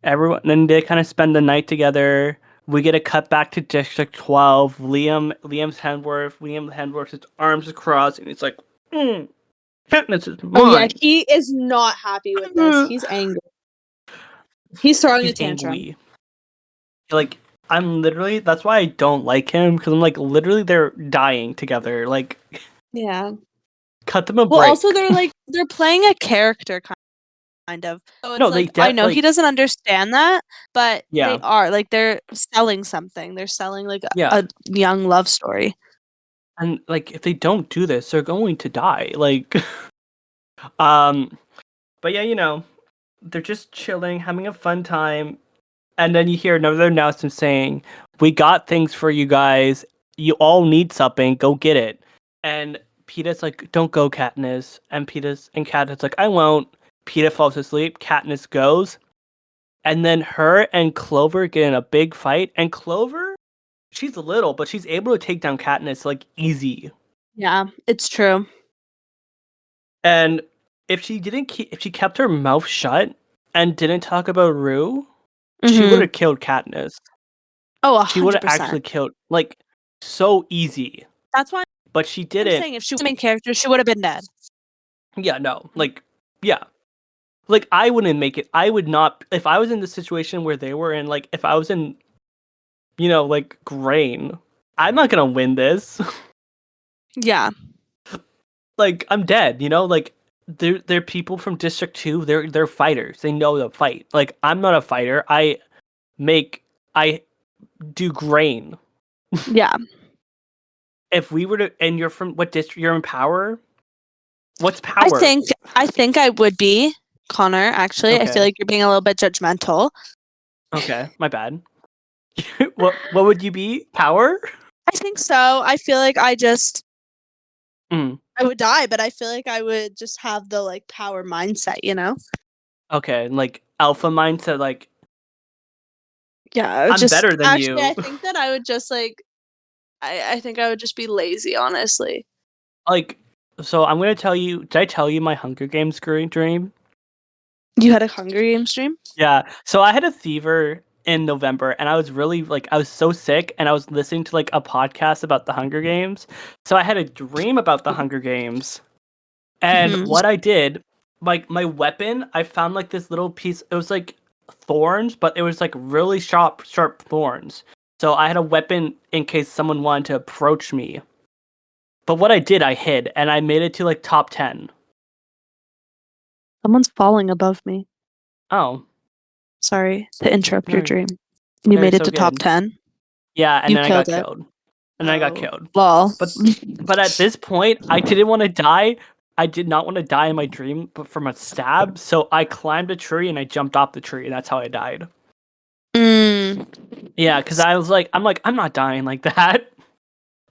Everyone, then they kind of spend the night together. We get a cut back to District 12. Liam Hemsworth's arms across, and he's like, Katniss is Oh yeah, mine. he is not happy with this. He's angry. He's throwing a He's tantrum. angry. Like, that's why I don't like him, because I'm like, literally, they're dying together. Like, Yeah. cut them a Well, break. also they're playing a character kind of. So it's No, like I know he doesn't understand that, but they yeah, are like they're selling something. They're selling like yeah. a young love story. And, like, if they don't do this, they're going to die. Like, um, but yeah, they're just chilling, having a fun time. And then you hear another announcement saying, "We got things for you guys. You all need something. Go get it." And Peeta's like, "Don't go, Katniss." And Katniss like, "I won't." Peeta falls asleep. Katniss goes, and then her and Clover get in a big fight. And Clover, she's little, but she's able to take down Katniss like easy. Yeah, it's true. And if if she kept her mouth shut and didn't talk about Rue, she would Mm-hmm. have killed Katniss. Oh, She would have 100%. actually killed, like, so easy. That's why But she I'm didn't. saying if she was the main character, she would have been dead. Yeah, no. Like, yeah. Like, I wouldn't make it. I would not. If I was in the situation where they were in, like, if I was in, like, Grain, I'm not gonna win this. Yeah. Like, I'm dead, Like, they're people from District 2. They're fighters. They know the fight. Like, I'm not a fighter. I do Grain. Yeah. If we were to, and you're from what district? You're in Power? What's I Power? think I would be Connor, actually. I Okay. feel like you're being a little bit judgmental. Okay, my bad. What would you be? Power? I think so. I feel like Mm. I would die, but I feel like I would just have the like power mindset, you know? Okay, like alpha mindset, like Yeah, I would I'm just better than actually you. I think that I would just like I think I would just be lazy, honestly. Like, so I'm gonna tell you. Did I tell you my Hunger Games dream? You had a Hunger Games dream? Yeah. So I had a fever in November, and I was really like I was so sick, and I was listening to like a podcast about the Hunger Games. So I had a dream about the Hunger Games, and Mhm. what I did, like my weapon, I found like this little piece. It was like thorns, but it was like really sharp thorns. So I had a weapon in case someone wanted to approach me. But what I did, I hid, and I made it to like top 10. Someone's falling above me. Oh, Sorry to interrupt your no, dream. You no, you're made it so to top good. 10. Yeah, and You then I got killed it. killed. And then I got Oh, killed. lol. But at this point, I didn't want to die. I did not want to die in my dream, but from a stab. So I climbed a tree and I jumped off the tree, and that's how I died. Mm. Yeah, because I'm not dying like that.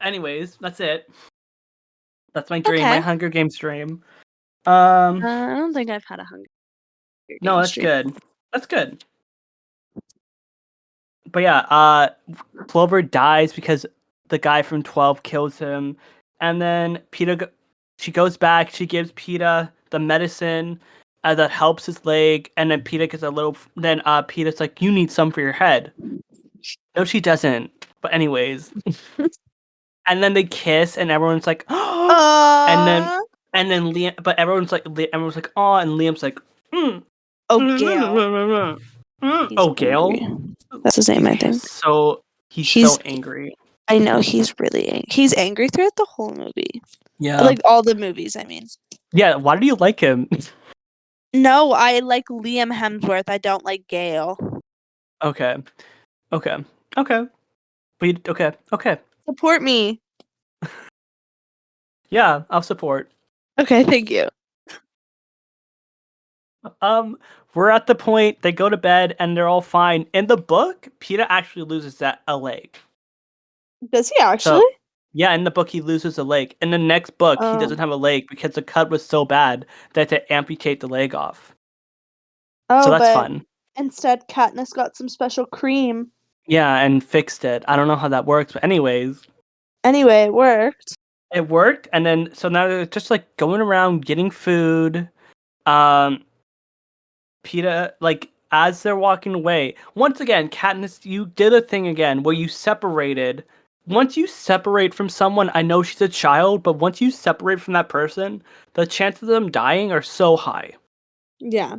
Anyways, that's it. That's my dream, my Okay. Hunger Games dream. I don't think I've had a Hunger No, Games that's dream. good. That's good. But yeah, Clover dies because the guy from 12 kills him, and then she goes back. She gives Peeta the medicine that helps his leg, and then Peeta gets a little. Then Peeta's like, "You need some for your head." No, she doesn't. But anyways, and then they kiss, and everyone's like, "Oh!" And then Uh Liam, but everyone's like, "Oh!" And Liam's like, mm, oh, Gale. mm, He's "Oh, angry. Gale." That's his name, I think. He's so He's angry. I know he's really he's angry throughout the whole movie. Yeah. Like all the movies, I mean. Yeah, why do you like him? No, I like Liam Hemsworth. I don't like Gale. Okay. Okay. Okay. Okay. Support me. Yeah, I'll support. Okay, thank you. We're at the point they go to bed and they're all fine. In the book, Peter actually loses a leg. Does he actually? So yeah, in the book he loses a leg. In the next book, he Oh. doesn't have a leg because the cut was so bad that they amputate the leg off. So Oh, that's but fun. instead Katniss got some special cream. Yeah, and fixed it. I don't know how that works, but anyways, Anyway, it worked. it worked. And then so now they're just like going around getting food. Um, Peeta, like, as they're walking away, once again, Katniss, you did a thing again where you separated. Once you separate from someone, I know she's a child, but once you separate from that person, the chances of them dying are so high. Yeah.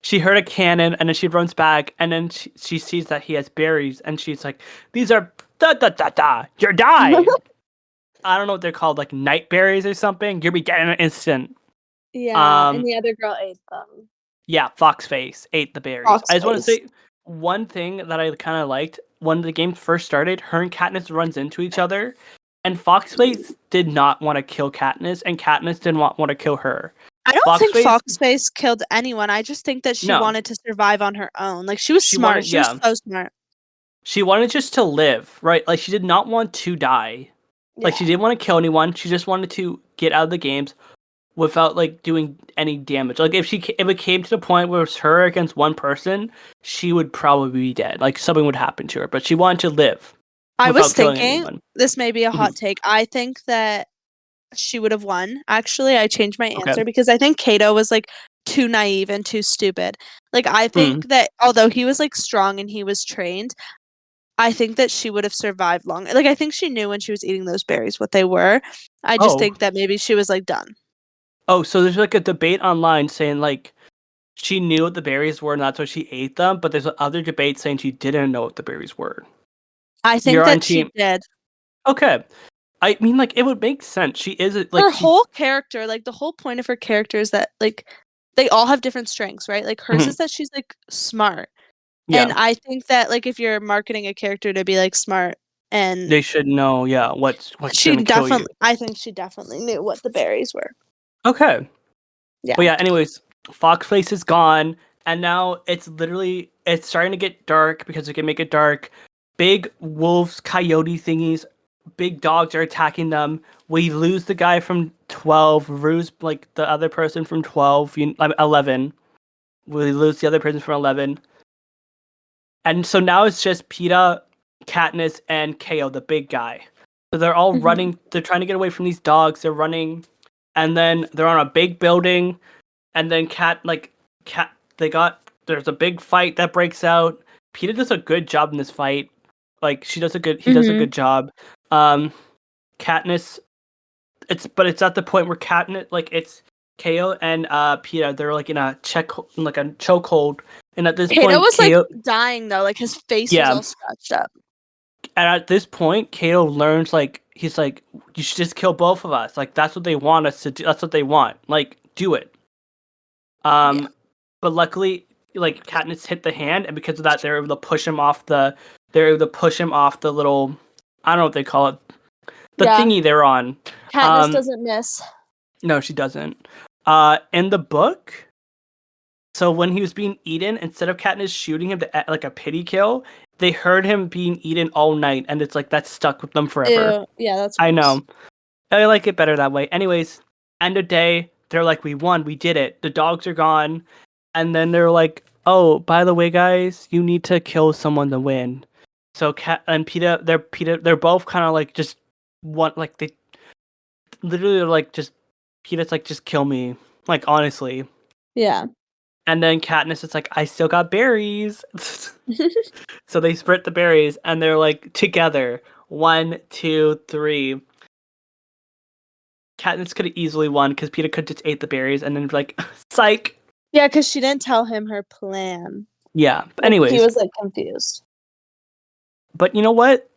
She heard a cannon, and then she runs back, and then she sees that he has berries, and she's like, "These are da da da da. You're die." I don't know what they're called, like night berries or something. You'll be dead in an instant. Yeah, and Um, the other girl ate them. Yeah, Foxface ate the berries. I just want to Foxface. say one thing that I kind of liked when the game first started. Her and Katniss runs into each other, and Foxface did not want to kill Katniss, and Katniss didn't want to kill her. I don't think Foxface, Foxface killed anyone. I just think that she no, wanted to survive on her own. Like, she was she smart. wanted, She was yeah, so smart. she wanted just to live, right? Like she did not want to die. Like she Yeah. didn't want to kill anyone. She just wanted to get out of the games without like doing any damage. Like if it came to the point where it was her against one person, she would probably be dead. Like something would happen to her, but she wanted to live I was without killing thinking, anyone. this may be a Mhm. hot take. I think that she would have won. Actually, I changed my Okay. answer because I think Kato was like too naive and too stupid. Like, I Mm. think that although he was like strong and he was trained, I think that she would have survived longer. Like, I think she knew when she was eating those berries what they were. I just Oh. think that maybe she was like done. Oh, so there's like a debate online saying like she knew what the berries were and that's why she ate them, but there's other debate saying she didn't know what the berries were. I think You're on that she team. did. Okay. I mean, like it would make sense. She is Her like she. whole character, like the whole point of her character is that like they all have different strengths, right? Like hers Mhm. is that she's like smart. And Yeah, I think that like if you're marketing a character to be like smart and they should know. Yeah, what's she gonna kill you. definitely I think she definitely knew what the berries were. Okay. But Yeah. yeah, anyways, Foxface is gone, and now it's starting to get dark because it can make it dark. Big wolves, coyote thingies, big dogs are attacking them. We lose the guy from 12, lose like the other person from 12, 11. We lose the other person from 11. And so now it's just Peeta, Katniss, and KO, the big guy. So they're all Mhm. running. They're trying to get away from these dogs. They're running, and then they're on a big building. And then there's a big fight that breaks out. Peeta does a good job in this fight. Like he does a Mhm. good job. Um, Katniss, it's at the point where Katniss, like it's KO and Peeta, they're like in a chokehold. And at this Kato point, was like KO, dying though, like his face was yeah, all scratched up. and at this point, Kato learns like he's like, you should just kill both of us. Like that's what they want us to do. That's what they want. Like do it. Yeah. But luckily, like Katniss hit the hand, and because of that, they're able to push him off the. They're able to push him off the little. I don't know what they call it. The Yeah. thingy they're on. Katniss doesn't miss. No, she doesn't. In the book, so when he was being eaten, instead of Katniss shooting him to like a pity kill, they heard him being eaten all night, and it's like that's stuck with them forever. Ew. Yeah, that's I gross. know. I like it better that way. Anyways, end of day, they're like, we won, we did it. The dogs are gone, and then they're like, oh, by the way, guys, you need to kill someone to win. So Kat and Peeta, they're both kind of like just want like they literally are like just Peeta's like just kill me, like honestly. Yeah. And then Katniss is like, I still got berries. So they split the berries and they're like together. 1, 2, 3. Katniss could have easily won because Peeta could just ate the berries and then be like, psych. Yeah, because she didn't tell him her plan. Yeah. But Like, he anyways, was like confused. but you know what?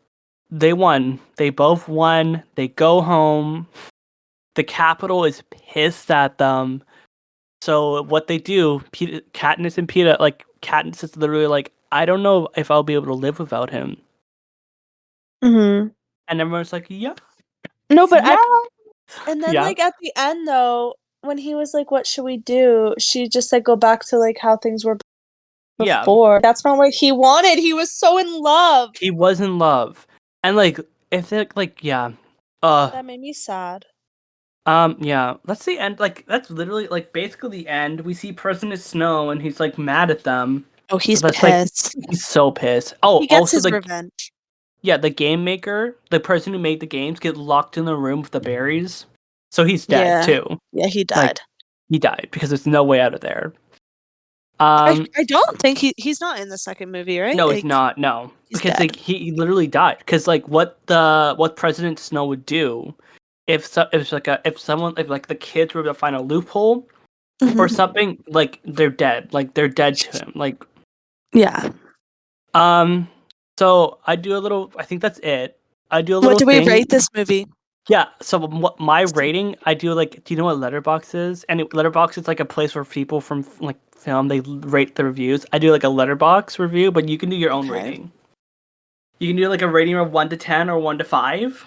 They won. They both won. They go home. The Capitol is pissed at them. So what they do, Katniss and Peeta, like Katniss is literally like, I don't know if I'll be able to live without him. Mhm. And everyone's like, yeah, No, but yeah, and then yeah. like at the end though, when he was like, "What should we do?" She just said, "Go back to like how things were Yeah, before." That's not what he wanted. He was so in love. he was in love, and like if it like yeah, That made me sad. yeah. That's the end. Like that's literally like basically the end. We see President Snow, and he's like mad at them. Oh, he's That's like pissed. he's so pissed. Oh, He gets also his the revenge. yeah the game maker, the person who made the games, get locked in the room with the berries, so he's dead Yeah. too. Yeah, he Like died. he died because there's no way out of there. I don't think he's not in the second movie, right? No, he's Like, not. No, he's because dead. like he literally died. Because like what President Snow would do if someone if like the kids were to find a loophole or Mhm. something, like they're dead. Like they're dead to him. Like Yeah. um. So I do a little. I think that's it. I do a What little do we thing. rate this movie? Yeah. So what my rating? I do like. Do you know what Letterbox is? And Letterbox is like a place where people from like film they rate the reviews. I do like a Letterbox review, but you can do your own Okay. rating. You can do like a rating of 1 to 10 or 1 to 5.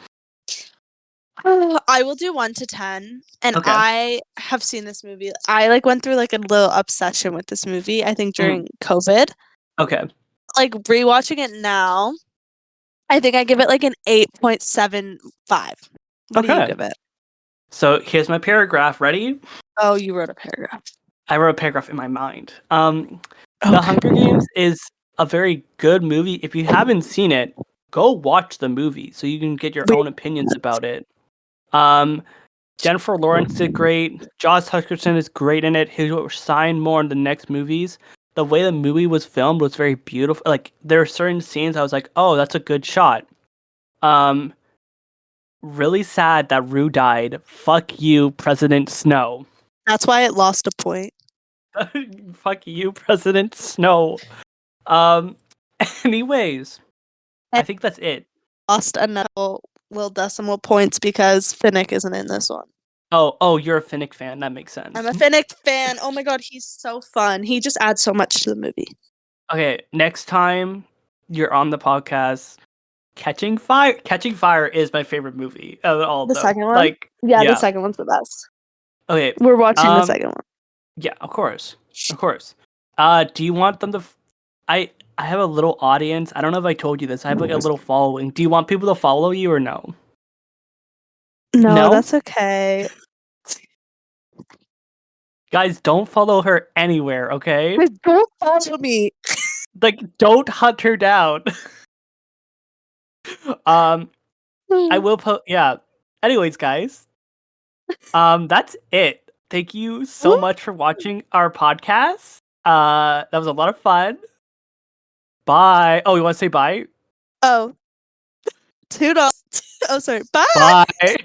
I will do 1 to 10, and Okay. I have seen this movie. I like went through like a little obsession with this movie. I think during COVID. Okay. Like rewatching it now, I think I give it like an 8.75. What do you Okay. give it? So here's my paragraph. Ready? Oh, you wrote a paragraph. I wrote a paragraph in my mind. The Hunger Games is a very good movie. If you haven't seen it, go watch the movie so you can get your own opinions about it. Jennifer Lawrence did great. Josh Hutcherson is great in it. He will shine more in the next movies. The way the movie was filmed was very beautiful. Like there are certain scenes I was like, "Oh, that's a good shot." Really sad that Rue died. Fuck you, President Snow. That's why it lost a point. Fuck you, President Snow. Um, anyways, I think that's it. Lost another little decimal points because Finnick isn't in this one. Oh, you're a Finnick fan. That makes sense. I'm a Finnick fan. Oh my god, he's so fun. He just adds so much to the movie. Okay, next time you're on the podcast, Catching Fire. Catching Fire is my favorite movie of all. The though. second one? Like, Yeah, the second one's the best. Okay, We're watching the second one. Yeah, of course. Do you want them to? I have a little audience. I don't know if I told you this. I have like a little following. Do you want people to follow you or no? No, that's okay. Guys, don't follow her anywhere, okay? Don't follow me. Like, don't hunt her down. I will post. Yeah. Anyways, guys, that's it. Thank you so much for watching our podcast. That was a lot of fun. Bye. Oh, you want to say bye? Oh. $2. Oh, sorry. Bye. Bye.